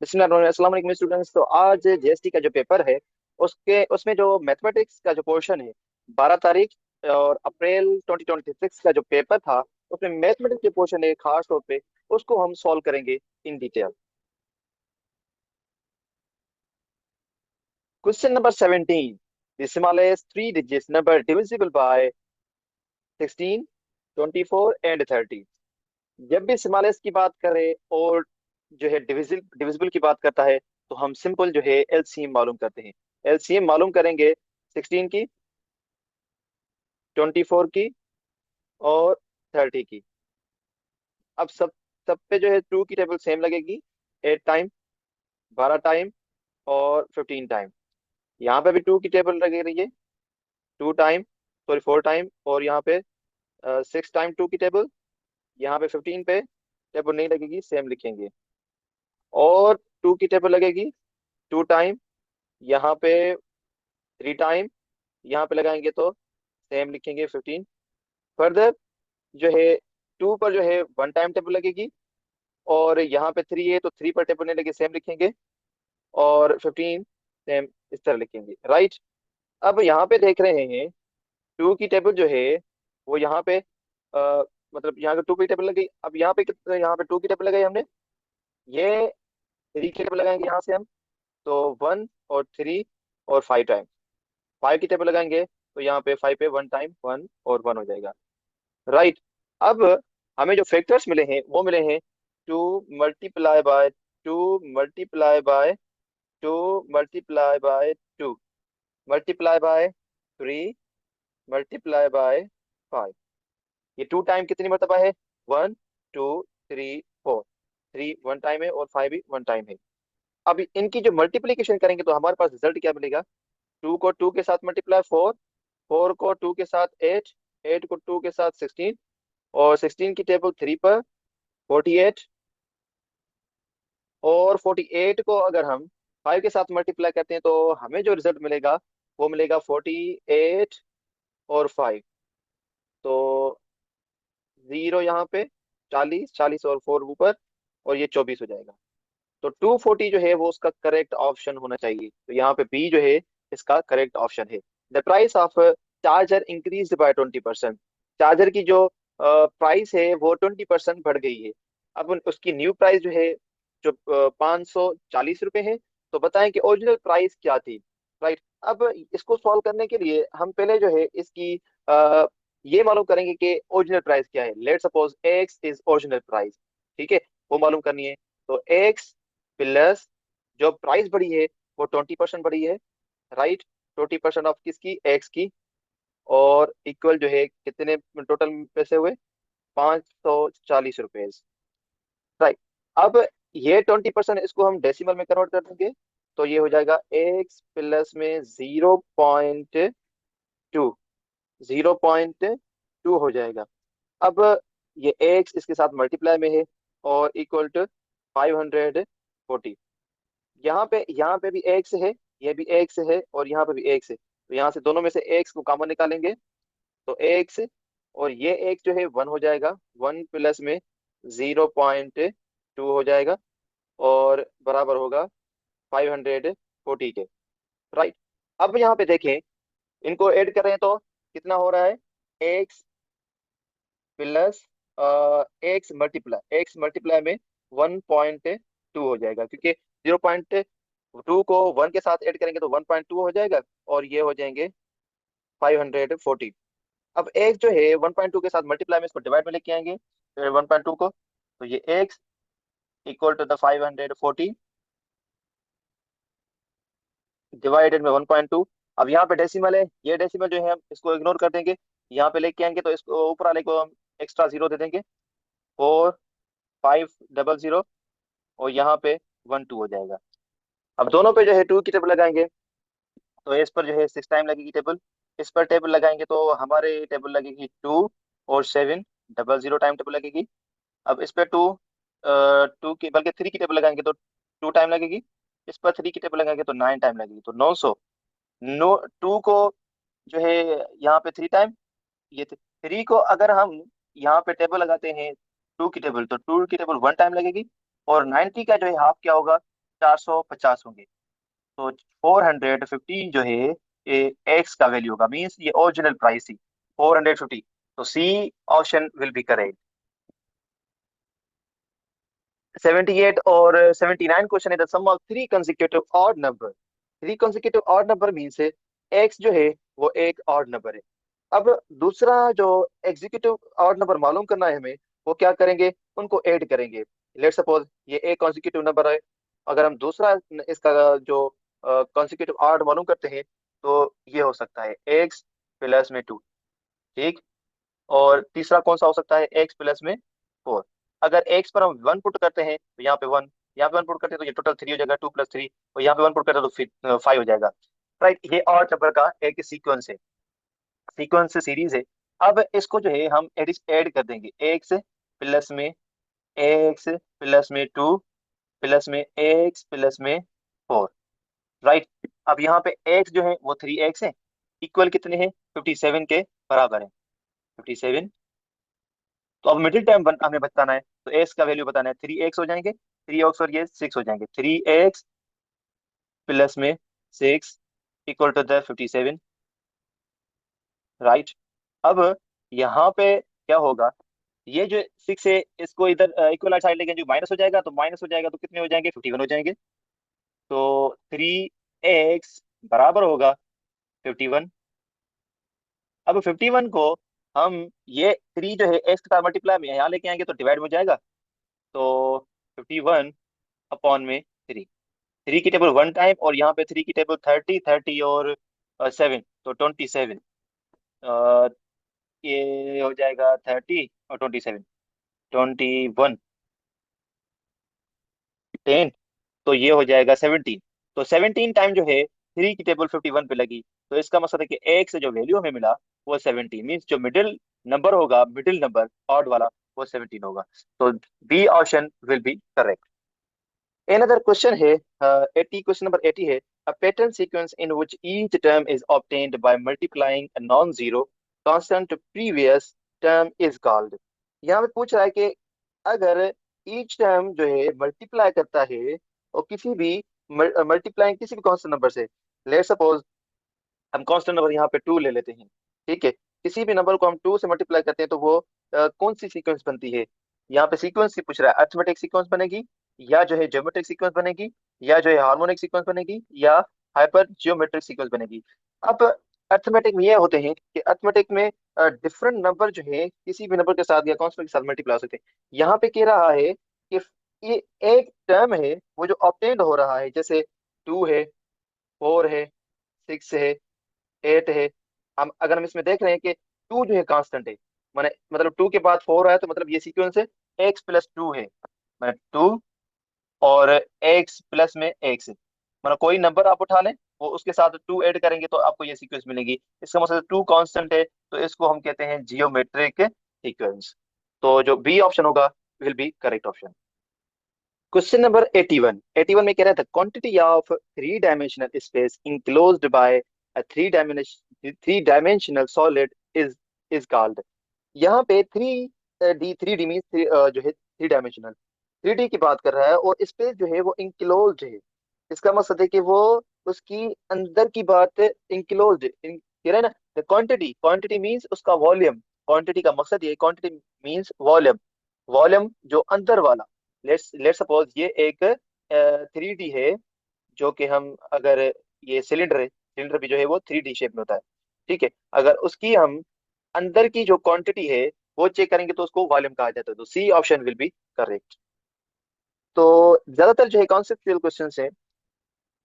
अस्सलाम वालेकुम स्टूडेंट्स। तो आज जीएसटी का जो पेपर है उसके उसमें जो मैथमेटिक्स का जो पोर्शन है 12 तारीख और अप्रैल 2026 का जो पेपर था उसमें मैथमेटिक्स के पोर्शन है खास तौर पे उसको हम सॉल्व करेंगे in detail. Question number 17। The smallest three digits number divisible by 16, 24 and 30। जब भी स्मॉलेस्ट की बात करें और जो है डिविजिबल डिविजिबल की बात करता है तो हम सिंपल जो है एलसीएम मालूम करते हैं। एलसीएम मालूम करेंगे 16 की, 24 की और 30 की। अब सब पे जो है टू की टेबल सेम लगेगी। 8 टाइम, 12 टाइम और 15 टाइम। यहाँ पे भी टू की टेबल लगे रही है। 2 टाइम, सॉरी 4 टाइम और यहाँ पे 6 टाइम टू की टेबल। यहाँ पे 15 पे टेबल नहीं लगेगी, सेम लिखेंगे। और टू की टेबल लगेगी 2 टाइम, यहाँ पे 3 टाइम, यहाँ पे लगाएंगे तो सेम लिखेंगे 15। फर्दर जो है टू पर जो है 1 टाइम टेबल लगेगी और यहाँ पे 3 है तो 3 पर टेबल नहीं लगे, सेम लिखेंगे। और 15 सेम इस तरह लिखेंगे, राइट। अब यहाँ पे देख रहे हैं टू की टेबल जो है वो यहाँ पे मतलब यहाँ पे टू की टेबल लगी। अब यहाँ पे कितने, यहाँ पे टू की टेबल लगाई हमने, ये 3 की टेबल लगाएंगे यहाँ से हम। तो 1 और 3 और 5 टाइम। 5 की टेबल लगाएंगे तो यहाँ पे 5 पे 1 टाइम 1 और 1 हो जाएगा, राइट। अब हमें जो फैक्टर्स मिले हैं वो मिले हैं 2 multiply by 2 multiply by 2 multiply by 3 multiply by 5। ये 2 टाइम कितनी मरतबा है? 1, 2, 3, 4। 3 1 टाइम है और 5 भी 1 टाइम है। अब इनकी जो मल्टीप्लीकेशन करेंगे तो हमारे पास रिजल्ट क्या मिलेगा? 2 को 2 के साथ मल्टीप्लाई 4, 4 को 2 के साथ 8, 8 को 2 के साथ 16 और 16 की टेबल 3 पर 48। और 48 को अगर हम 5 के साथ मल्टीप्लाई करते हैं तो हमें जो रिजल्ट मिलेगा वो मिलेगा 48 और 5। तो 0 यहाँ पे, 40, 40 और 4 ऊपर और ये 24 हो जाएगा। तो 240 जो है वो उसका करेक्ट ऑप्शन होना चाहिए। तो यहाँ पे बी जो है इसका करेक्ट ऑप्शन है। The price of charger increase by 20%। Charger की जो प्राइस है वो 20% बढ़ गई है। अब उसकी न्यू प्राइस जो है जो 540 रुपये है। तो बताएं कि ओरिजिनल प्राइस क्या थी, राइट। अब इसको सॉल्व करने के लिए हम पहले जो है इसकी अ, ये मालूम करेंगे कि ओरिजिनल प्राइस क्या है। Let suppose x is original price, ठीक है, वो मालूम करनी है। तो एक्स प्लस जो प्राइस बढ़ी है वो 20% बढ़ी है, राइट। 20% ऑफ किसकी? एक्स की। और इक्वल जो है कितने टोटल पैसे हुए? 540 रुपए, राइट। अब ये 20% इसको हम डेसिमल में कन्वर्ट कर देंगे तो ये हो जाएगा एक्स प्लस में 0.2, 0.2 हो जाएगा। अब ये एक्स इसके साथ मल्टीप्लाई में है और इक्वल टू 540। यहाँ पे भी एक्स है, ये भी एक्स है और यहाँ पे भी एक्स है। तो यहाँ से दोनों में से एक्स को कॉमन निकालेंगे तो एक्स और ये एक्स जो है 1 हो जाएगा। 1 प्लस में 0.2 हो जाएगा और बराबर होगा 540 के, राइट। अब यहाँ पे देखें, इनको ऐड कर रहे हैं तो कितना हो रहा है? एक्स प्लस एक्स मल्टीप्लाई में 1.2 हो जाएगा, क्योंकि 0.2 को 1 के साथ ऐड करेंगे तो 1.2 हो जाएगा और ये हो जाएंगे 540। अब एक्स जो है 1.2 के साथ मल्टीप्लाई में इसको डिवाइड में लेके आएंगे 1.2 को। तो ये x equal to the 540 divided में 1.2। अब यहाँ पे डेसिमल है, ये डेसिमल जो है हम इसको इग्नोर कर देंगे। यहाँ पे लेके आएंगे तो इसको ऊपर वाले को हम एक्स्ट्रा 0 दे देंगे। 4500 और यहाँ पे 12 हो जाएगा। अब दोनों पे जो है टू की टेबल लगाएंगे तो इस पर जो है 6 टाइम लगेगी टेबल। इस पर टेबल लगाएंगे तो हमारे टेबल लगेगी 2 और 7, 00 टाइम टेबल लगेगी। अब इस पर टू की बल्कि 3 की टेबल लगाएंगे तो 2 टाइम लगेगी। इस पर 3 की टेबल लगाएंगे तो 9 टाइम लगेगी, तो 900। नो, टू को जो है यहाँ पे 3 टाइम, ये 3 को अगर हम यहाँ पे टेबल लगाते हैं टू की टेबल तो टू की टेबल 1 टाइम लगेगी। और 90 का जो है हाफ क्या होगा? 450 होंगे। तो 415 जो है ये एक्स का वैल्यू होगा, मीन्स ये ओरिजिनल प्राइस थी 450। तो C option will be correct. 78 और 79 क्वेश्चन है the sum of three consecutive odd number. Three consecutive odd number means x जो है वो एक ऑड नंबर है। अब दूसरा जो एग्जीक्यूटिव ऑड नंबर मालूम करना है हमें, वो क्या करेंगे, उनको ऐड करेंगे। लेट सपोज ये एक कॉन्जिक्यूटिव नंबर है, अगर हम दूसरा इसका जो कॉन्जिक्यूटिव ऑड मालूम करते हैं तो ये हो सकता है एक्स प्लस में टू। ठीक। और तीसरा कौन सा हो सकता है, एक्स प्लस में फोर। अगर एक्स पर हम वन पुट करते हैं तो यहाँ पे वन, यहाँ पे वन पुट करते हैं तो ये टोटल थ्री हो जाएगा, टू प्लस थ्री। और यहाँ पे वन पुट करते हैं तो फिर फाइव हो जाएगा। राइट, ये ऑड नंबर का एक सीक्वेंस है, सीक्वेंस सीरीज है। अब इसको जो है हम ऐड कर देंगे, प्लस में एक्स प्लस में टू प्लस में एक्स प्लस में फोर। राइट। अब यहाँ पे एक्स जो है वो थ्री एक्स है, इक्वल कितने हैं, 57 के बराबर है, 57। तो अब मिडिल टर्म हमें बताना है, तो एक्स का वैल्यू बताना है, थ्री एक्स हो जाएंगे, थ्री एक्स और ये सिक्स हो जाएंगे, थ्री एक्स प्लस में six equal to the 57। Right. अब यहाँ पे क्या होगा, ये जो सिक्स है इसको इधर इक्वल साइड लेके जो माइनस हो जाएगा, तो माइनस हो जाएगा तो कितने हो जाएंगे, 51 हो जाएंगे। तो थ्री एक्स बराबर होगा 51। अब 51 को हम, ये थ्री जो है एक्स के साथ मल्टीप्लाई में यहाँ लेके आएंगे तो डिवाइड में हो जाएगा। तो 51 अपॉन में थ्री, थ्री की टेबल वन टाइम और यहाँ पे थ्री की टेबल थर्टी, थर्टी और सेवन तो 27। ये हो जाएगा 30 और 27, 21, 10, तो ये हो जाएगा 17। तो 17 टाइम जो है थ्री की टेबल 51 पे लगी, तो इसका मतलब है कि एक से जो वैल्यू हमें मिला वो 17, मीन्स जो मिडिल नंबर होगा, मिडिल नंबर ऑड वाला, वो 17 होगा। तो B option will be correct. Another question है 80, क्वेश्चन नंबर 80 है a pattern sequence in which each term is obtained by multiplying a non-zero constant previous term is called। यहाँ पे पूछ रहा है कि अगर each term जो है मल्टीप्लाई करता है और किसी भी मल्टीप्लाइंग किसी भी कांस्टेंट नंबर से, लेट सपोज हम कांस्टेंट नंबर यहाँ पे टू ले लेते हैं। ठीक है, किसी भी नंबर को हम टू से मल्टीप्लाई करते हैं तो वो कौन सी सीक्वेंस बनती है। यहाँ पे सीक्वेंस ही पूछ रहा है, अर्थमेटिक सीक्वेंस बनेगी, या जो है ज्योमेट्रिक सीक्वेंस बनेगी, या जो है हार्मोनिक सीक्वेंस बनेगी, या हाइपर जियोमेट्रिक सीक्वेंस बनेगी। अब अर्थमेटिक में ये होते हैं कि अर्थमेटिक में डिफरेंट नंबर जो है किसी भी नंबर के साथ या कांस्टेंट के साथ मल्टीप्लाई हो सकते हैं। यहाँ पे कह रहा है कि ये एक टर्म है वो जो ऑब्टेन्ड हो रहा है, जैसे टू है, फोर है, सिक्स है, एट है। हम अगर हम इसमें देख रहे हैं कि टू जो है कांस्टेंट है, माने मतलब टू के बाद फोर है तो मतलब ये सीक्वेंस है एक्स प्लस टू है, माने टू और एक्स प्लस में एक्स, मतलब कोई नंबर आप उठा लें वो उसके साथ टू ऐड करेंगे तो आपको ये सीक्वेंस मिलेगी। इसका मतलब टू कांस्टेंट है, तो इसको हम कहते हैं जियोमेट्रिक सीक्वेंस। तो जो बी ऑप्शन होगा will be correct option. Question number 81, 81 में कह रहा था quantity of three dimensional space enclosed by a three dimensional solid is called. यहाँ पे three D, three D mean जो है थ्री डायमेंशनल, थ्री डी की बात कर रहा है और स्पेस जो है वो इंक्लोज्ड है। इसका मकसद है कि वो उसकी अंदर की बात इंक्लोज्ड कह रहा है ना। क्वांटिटी, क्वांटिटी मीन्स उसका वॉल्यूम, क्वांटिटी का मकसद ये, क्वांटिटी मीन्स वॉल्यूम, वॉल्यूम जो अंदर वाला। लेट्स सपोज ये एक थ्री डी है, जो कि हम अगर ये सिलेंडर है, सिलेंडर भी जो है वो थ्री डी शेप में होता है। ठीक है, अगर उसकी हम अंदर की जो क्वांटिटी है वो चेक करेंगे तो उसको वॉल्यूम कहा जाता है। तो C option will be correct. तो ज्यादातर जो है कॉन्सेप्चुअल क्वेश्चन है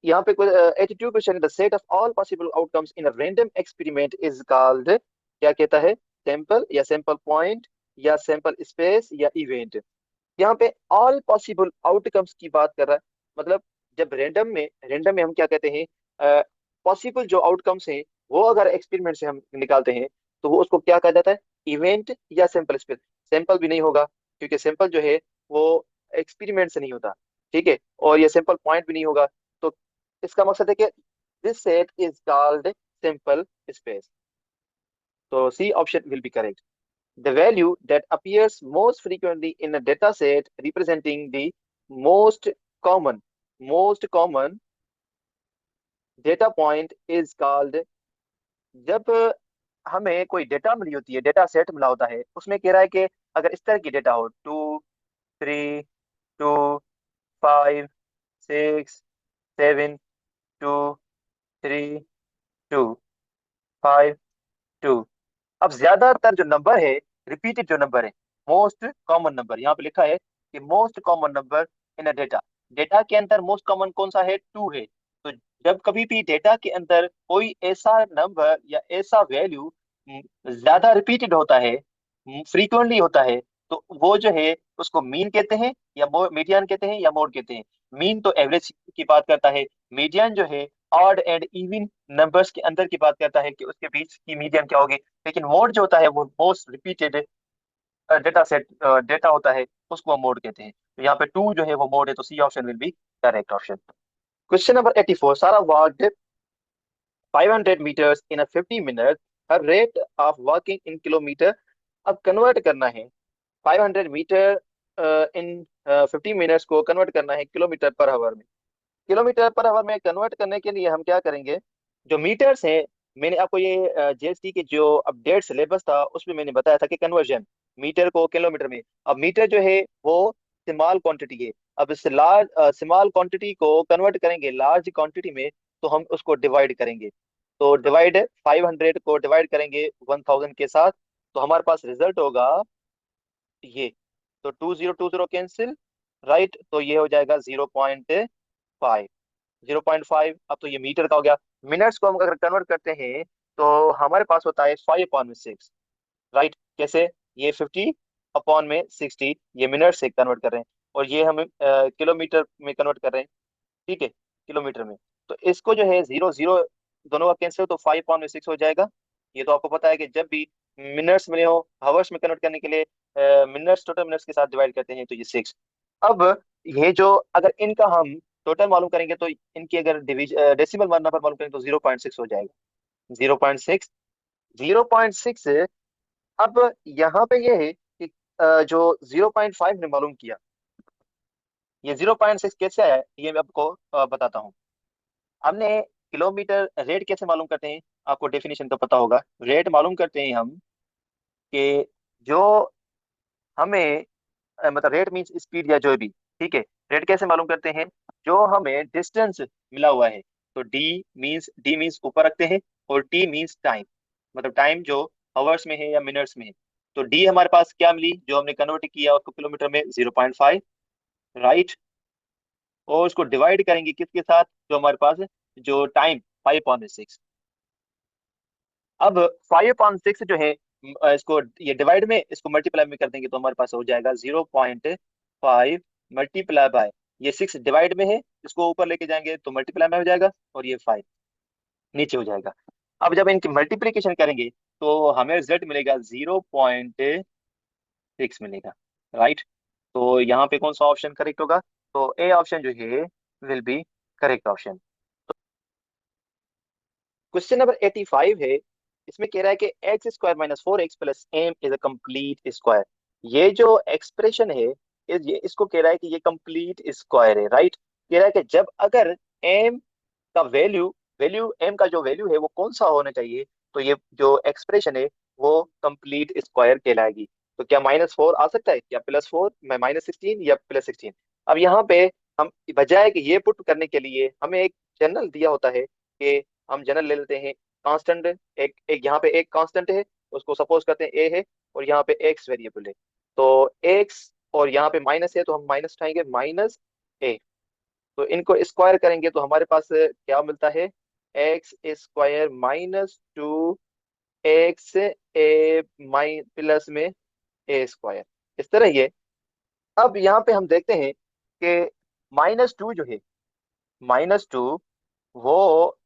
यहाँ पे। 82 question, the set of all possible outcomes in a random experiment is called, क्या कहता है, सैंपल या सैंपल पॉइंट या सैंपल स्पेस या इवेंट। यहाँ पे ऑल पॉसिबल आउटकम्स की बात कर रहा है, मतलब जब रैंडम में हम क्या कहते हैं, पॉसिबल जो आउटकम्स हैं वो अगर एक्सपेरिमेंट से हम निकालते हैं तो वो उसको क्या कहा जाता है, इवेंट या सैंपल स्पेस। सैंपल भी नहीं होगा क्योंकि सैंपल जो है वो एक्सपेरिमेंट से नहीं होता। ठीक है, और ये सैंपल पॉइंट भी नहीं होगा। तो इसका मकसद है कि this set is called sample space. तो C option will be correct. The value that appears most frequently in a data set representing the most common, most common data point is called, जब हमें कोई data मिली होती है, data set मिला होता है, उसमें कह रहा है कि अगर इस तरह की डेटा हो, 2 3 2 5 6 7 2 3 2 5 2। अब ज्यादातर जो नंबर है, रिपीटेड जो नंबर है, मोस्ट कॉमन नंबर यहाँ पे लिखा है कि most common number in a data, data के अंदर मोस्ट कॉमन कौन सा है, 2 है। तो जब कभी भी डेटा के अंदर कोई ऐसा नंबर या ऐसा वैल्यू ज्यादा रिपीटेड होता है, फ्रीक्वेंटली होता है, तो वो जो है उसको मीन कहते हैं या मीडियन कहते हैं या मोड कहते हैं। मीन तो एवरेज की बात करता है, मीडियन जो है ऑड एंड इवन नंबर्स के अंदर की बात करता है कि उसके बीच की मीडियन क्या होगी। लेकिन मोड जो होता है वो most repeated data set data होता है, उसको हम मोड कहते हैं। तो यहाँ पे 2 जो है वो मोड है, तो C option will be correct option. Question number 84, सारा walked 500 meters in a 50 minutes, her rate of walking in kilometre. अब कन्वर्ट करना है 500 मीटर इन 50 मिनट्स को कन्वर्ट करना है किलोमीटर पर आवर में। किलोमीटर पर आवर में कन्वर्ट करने के लिए हम क्या करेंगे, जो मीटर्स हैं, मैंने आपको ये जीएसटी के जो अपडेट सिलेबस था उसमें मैंने बताया था कि कन्वर्जन मीटर को किलोमीटर में। अब मीटर जो है वो स्मॉल क्वांटिटी है, अब इस लार्ज स्मॉल क्वांटिटी को कन्वर्ट करेंगे लार्ज क्वांटिटी में, तो हम उसको डिवाइड करेंगे। तो डिवाइड 500 को डिवाइड करेंगे 1000 के साथ, तो हमारे पास रिजल्ट होगा ये। तो 2020 कैंसिल, राइट, तो ये हो जाएगा 0.5। 0.5, अब तो ये मीटर का हो गया। मिनट्स को हम अगर कन्वर्ट करते हैं तो हमारे पास होता है 5/6, राइट। कैसे, ये 50/60 ये मिनट से कन्वर्ट कर रहे हैं, और ये हम किलोमीटर में कन्वर्ट कर रहे हैं, ठीक है, किलोमीटर में। तो इसको जो है जीरो जीरो दोनों का कैंसिल, तो 5/6 हो जाएगा। ये तो आपको पता है कि जब भी मिनट्स मिले हो हावर्स में कन्वर्ट करने के लिए मिनट्स टोटल मिनट्स के साथ डिवाइड करते हैं, तो ये 6। अब ये जो अगर इनका हम टोटल मालूम करेंगे, तो इनकी अगर डेसिमल नंबर मालूम करेंगे तो 0.6 हो जाएगा। 0.6, 0.6। अब यहाँ पे ये है कि जो 0.5 ने मालूम किया, ये 0.6 कैसे आया है, ये मैं आपको बताता हूँ। हमने किलोमीटर रेट कैसे मालूम करते हैं, आपको डेफिनेशन तो पता होगा। रेट मालूम करते हैं हम कि जो हमें मतलब रेट मीन्स स्पीड या जो भी, ठीक है। रेट कैसे मालूम करते हैं, जो हमें डिस्टेंस मिला हुआ है, तो डी मीन्स ऊपर रखते हैं, और टी मीन्स टाइम, मतलब टाइम जो आवर्स में है या मिनट्स में है। तो डी हमारे पास क्या मिली, जो हमने कन्वर्ट किया उसको किलोमीटर में, 0.5, राइट। और उसको डिवाइड करेंगे किसके साथ, जो हमारे पास जो टाइम 5/6। अब 5/6 जो है इसको ये डिवाइड में, इसको मल्टीप्लाई में कर देंगे, तो हमारे पास हो जाएगा 0.5 मल्टीप्लाई बाय, ये 6 डिवाइड में है, इसको ऊपर लेके जाएंगे तो मल्टीप्लाई में हो जाएगा, और ये 5 नीचे हो जाएगा। अब जब इनकी मल्टीप्लीकेशन करेंगे तो हमें रिजल्ट मिलेगा 0.6 मिलेगा, राइट। तो यहाँ पे कौन सा ऑप्शन करेक्ट होगा, तो ए ऑप्शन जो है will be correct option. Question number 85 है, इसमें कह रहा है कि x² - 4x + m is a complete square. ये जो एक्सप्रेशन है, ये इसको कह रहा है कि ये कंप्लीट स्क्वायर है, राइट। कह रहा है कि जब अगर m का वैल्यू वैल्यू m का जो वैल्यू है वो कौन सा होना चाहिए, तो ये जो एक्सप्रेशन है वो कंप्लीट स्क्वायर कहलाएगी। तो क्या -4 आ सकता है, या +4 में -16 या +16। अब यहाँ पे हम बजाय कि ये पुट करने के लिए हमें एक जनरल दिया होता है कि हम जनरल ले लेते हैं कांस्टेंट। एक एक यहाँ पे एक कांस्टेंट है, उसको सपोज करते हैं ए है, और यहाँ पे एक्स वेरिएबल है। तो एक्स और यहाँ पे माइनस है, तो हम माइनस उठाएंगे, -a। तो इनको स्क्वायर करेंगे तो हमारे पास क्या मिलता है, x² - 2 एक्स ए माइ प्लस में ए स्क्वायर, इस तरह ये। अब यहाँ पे हम देखते हैं कि -2 जो है, -2 वो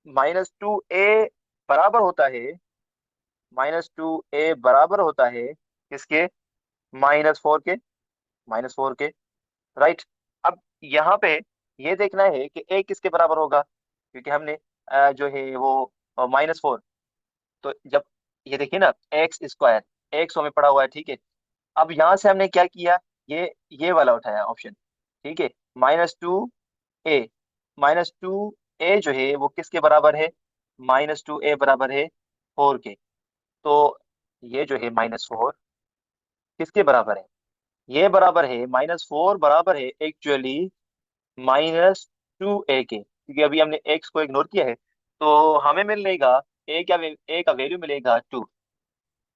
-2a बराबर होता है, -2a बराबर होता है किसके, -4 के, -4 के, राइट। अब यहाँ पे ये देखना है कि a किसके बराबर होगा, क्योंकि हमने जो है वो -4। तो जब ये देखिए ना, x², एक्स हमें पड़ा हुआ है, ठीक है। अब यहाँ से हमने क्या किया, ये वाला उठाया ऑप्शन, ठीक है। -2 ए। -2a जो है वो किसके बराबर है? -2a बराबर है 4 के। तो ये जो है -4 किसके बराबर है? ये बराबर है -4 बराबर है एक्चुअली -2a के, क्योंकि अभी हमने x को इग्नोर किया है। तो हमें मिलेगा a का वैल्यू मिलेगा 2।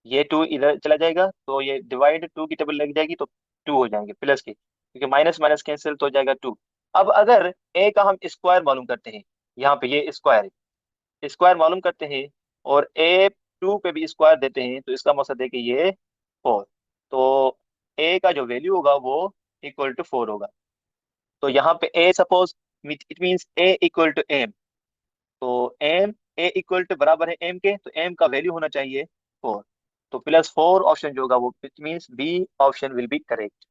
ये 2 इधर चला जाएगा तो ये डिवाइड 2 की टेबल लग जाएगी तो 2 हो जाएंगे प्लस के, क्योंकि माइनस माइनस कैंसिल तो हो जाएगा 2। अब अगर a का हम स्क्वायर मालूम करते हैं, यहाँ पे ये स्क्वायर है, स्क्वायर मालूम करते हैं और a 2 पे भी स्क्वायर देते हैं तो इसका मकसद है कि ये 4। तो a का जो वैल्यू होगा वो इक्वल टू 4 होगा। तो यहाँ पे a suppose it means a equal to m। तो m a इक्वल टू बराबर है m के, तो m का वैल्यू होना चाहिए 4। तो +4 ऑप्शन जो होगा वो it means B option will be correct.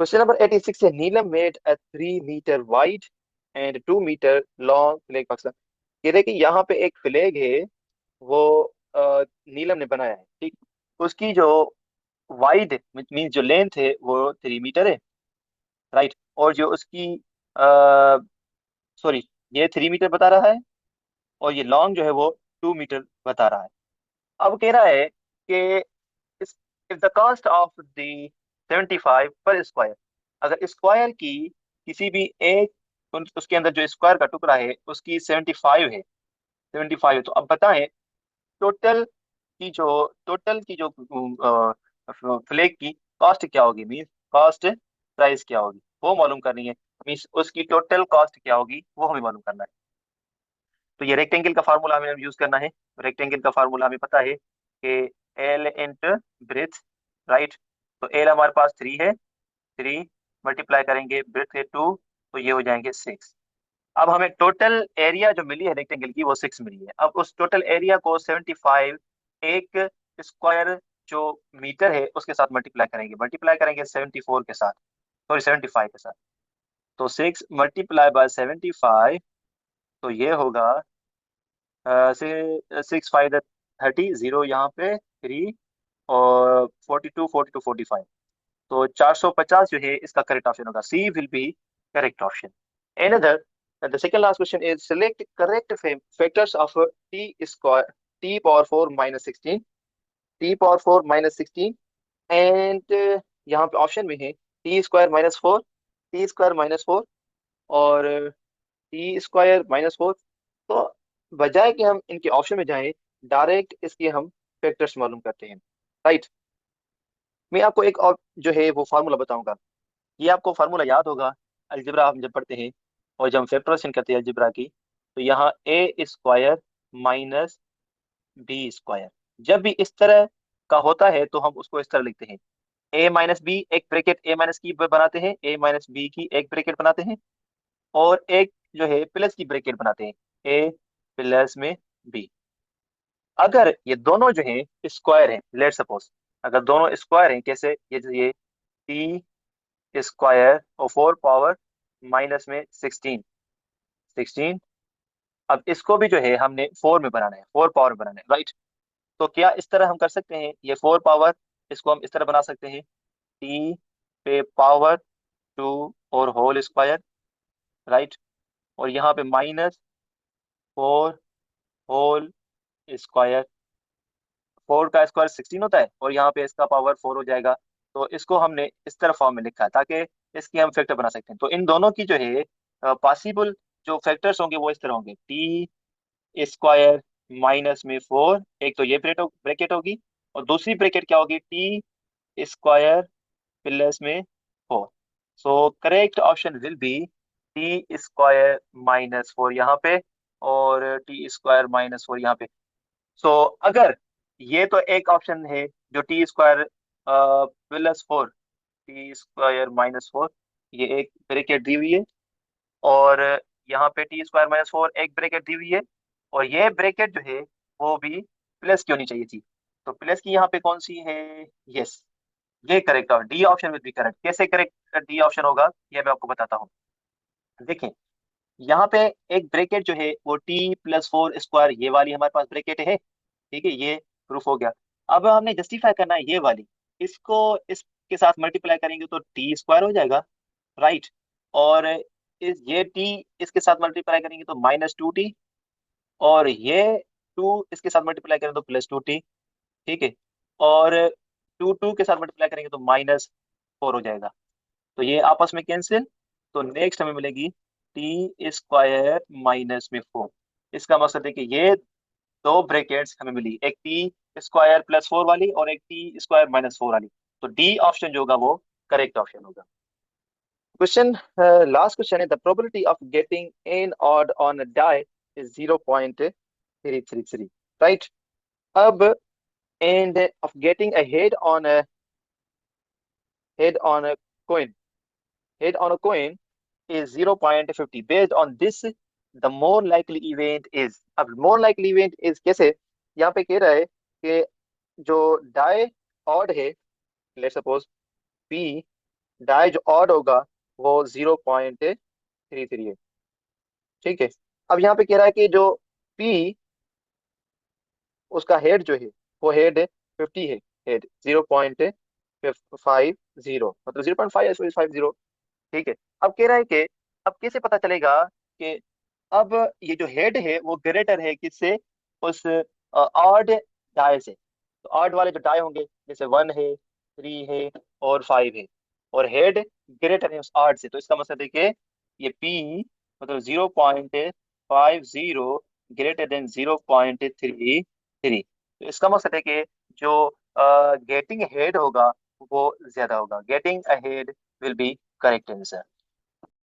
Question number 86 है, Neelam made a 3 metre wide and 2 metre long flag Pakistan. ये देखिए यहाँ पे एक फ्लैग है, वो नीलम ने बनाया है, ठीक। उसकी जो वाइड मींस जो लेंथ है वो 3 मीटर है, राइट। और जो उसकी सॉरी, ये 3 मीटर बता रहा है और ये लॉन्ग जो है वो 2 मीटर बता रहा है। अब कह रहा है कि इस if the cost of the 75 per square, अगर स्क्वायर की किसी भी एक उसके अंदर जो स्क्वायर का टुकड़ा है उसकी 75 है, 75 है, तो अब बताएं टोटल टोटल की जो फ्लैग की कॉस्ट क्या होगी, मीन्स कॉस्ट प्राइस क्या होगी वो मालूम करनी है। मीन्स उसकी टोटल कॉस्ट क्या होगी वो हमें मालूम करना है। तो ये रेक्टेंगल का फार्मूला हमें यूज करना है। रेक्टेंगल का फार्मूला हमें पता है कि एल इंटू ब्रेथ, राइट। तो एल हमारे पास 3 है, 3 मल्टीप्लाई करेंगे ब्रेथ है 2, तो ये हो जाएंगे 6। अब हमें टोटल एरिया जो मिली है रेक्टेंगल की वो 6 मिली है। अब उस टोटल एरिया को 75 एक स्क्वायर जो मीटर है उसके साथ मल्टीप्लाई करेंगे 74 के साथ, सॉरी 75 के साथ। तो 6 मल्टीप्लाई बाय 75, तो ये होगा से 6 5 30, जीरो यहाँ पे 3 और 42 42 45। तो 450 जो है इसका करेक्ट ऑप्शन होगा, C will be correct option. Another the second last question is select correct factors of T square T power 4 minus 16, T power 4 minus 16 and यहाँ पे ऑप्शन में है टी स्क्वायर -4, टी स्क्वायर -4 और T square -4। तो बजाय कि हम इनके ऑप्शन में जाएं, डायरेक्ट इसके हम फैक्टर्स मालूम करते हैं, राइट। मैं आपको एक और जो है वो फार्मूला बताऊंगा। ये आपको फार्मूला याद होगा, अलजेब्रा हम जब पढ़ते हैं और जब हम फैक्टराइजेशन करते हैं अलजेब्रा की, तो यहाँ ए स्क्वायर माइनस बी स्क्वायर जब भी इस तरह का होता है तो हम उसको इस तरह लिखते हैं, ए माइनस बी एक ब्रैकेट ए माइनस की बनाते हैं, ए माइनस बी की एक ब्रैकेट बनाते हैं और एक जो है प्लस की ब्रैकेट बनाते हैं, ए प्लस में बी। अगर ये दोनों जो है स्क्वायर हैं, लेट सपोज अगर दोनों स्क्वायर हैं, कैसे, ये टी स्क्वायर और 4 पावर माइनस में 16, 16। अब इसको भी जो है हमने 4 में बनाना है, 4 पावर में बनाना है, राइट। तो क्या इस तरह हम कर सकते हैं, ये 4 पावर इसको हम इस तरह बना सकते हैं, टी पे पावर 2 और होल स्क्वायर, राइट। और यहाँ पे -4 होल स्क्वायर, 4 का स्क्वायर 16 होता है और यहाँ पे इसका पावर 4 हो जाएगा। तो इसको हमने इस तरह फॉर्म में लिखा है ताकि इसकी हम फैक्टर बना सकते हैं। तो इन दोनों की जो है पॉसिबल जो फैक्टर्स होंगे वो इस तरह होंगे, टी स्क्वायर माइनस में 4, एक तो ये ब्रैकेट होगी और दूसरी ब्रैकेट क्या होगी, टी स्क्वायर प्लस में 4। So correct option will B T square -4 यहाँ पे और टी स्क्वायर -4 यहाँ पे। सो अगर ये तो एक ऑप्शन है जो टी स्क्वायर +4, टी स्क्वायर -4, ये एक ब्रैकेट दी हुई है और यहाँ पे टी स्क्वायर -4 एक ब्रैकेट दी हुई है और ये ब्रैकेट जो है वो भी प्लस की होनी चाहिए थी। तो प्लस की यहाँ पे कौन सी है, यस, ये करेक्ट और D option will be correct. कैसे करेक्ट डी ऑप्शन होगा ये मैं आपको बताता हूँ। देखें यहाँ पे एक ब्रैकेट जो है वो टी+4 स्क्वायर, ये वाली हमारे पास ब्रैकेट है, ठीक है, ये प्रूफ हो गया। अब हमने जस्टिफाई करना है ये वाली, इसको इसके साथ मल्टीप्लाई करेंगे तो टी स्क्वायर हो जाएगा, राइट। और इस ये टी इसके साथ मल्टीप्लाई करेंगे तो -2t, और ये 2 इसके साथ मल्टीप्लाई करेंगे तो +2t। ठीक है। और 2 के साथ मल्टीप्लाई करेंगे तो -4 हो जाएगा। तो ये आपस में कैंसिल। तो नेक्स्ट हमें मिलेगी t² - 4। इसका मकसद है कि ये दो ब्रैकेट्स हमें मिली, एक t² +4 वाली और एक t² - 4 वाली। तो डी ऑप्शन जो होगा वो करेक्ट ऑप्शन होगा। क्वेश्चन, लास्ट क्वेश्चन है, the probability of getting an odd on a die is 0.333, right. अब and of getting a head on a coin head on a coin is 0.50. Based on this, the more likely event is. अब more likely event is कैसे, यहाँ पे कह रहा है कि जो डाई ऑड है, लेट सपोज पी, डाई जो ऑड होगा वो 0.33 है। ठीक है। अब यहाँ पे कह रहा है कि जो पी, उसका हेड जो है वो हेड 50 है। हेड 0.50, मतलब 0.550। ठीक है। अब कह रहा है कि अब कैसे पता चलेगा कि अब ये जो हेड है वो ग्रेटर है किससे, उस ऑड डाई से। तो ऑड वाले जो डाई होंगे जैसे 1 है, 3 है और 5 है, और हेड ग्रेटर है उस ऑड से, तो इसका मतलब है कि ये पी मतलब 0.50 ग्रेटर देन 0.33। तो इसका मतलब है कि जो गेटिंग हेड होगा वो ज्यादा होगा। Getting ahead will be correct answer.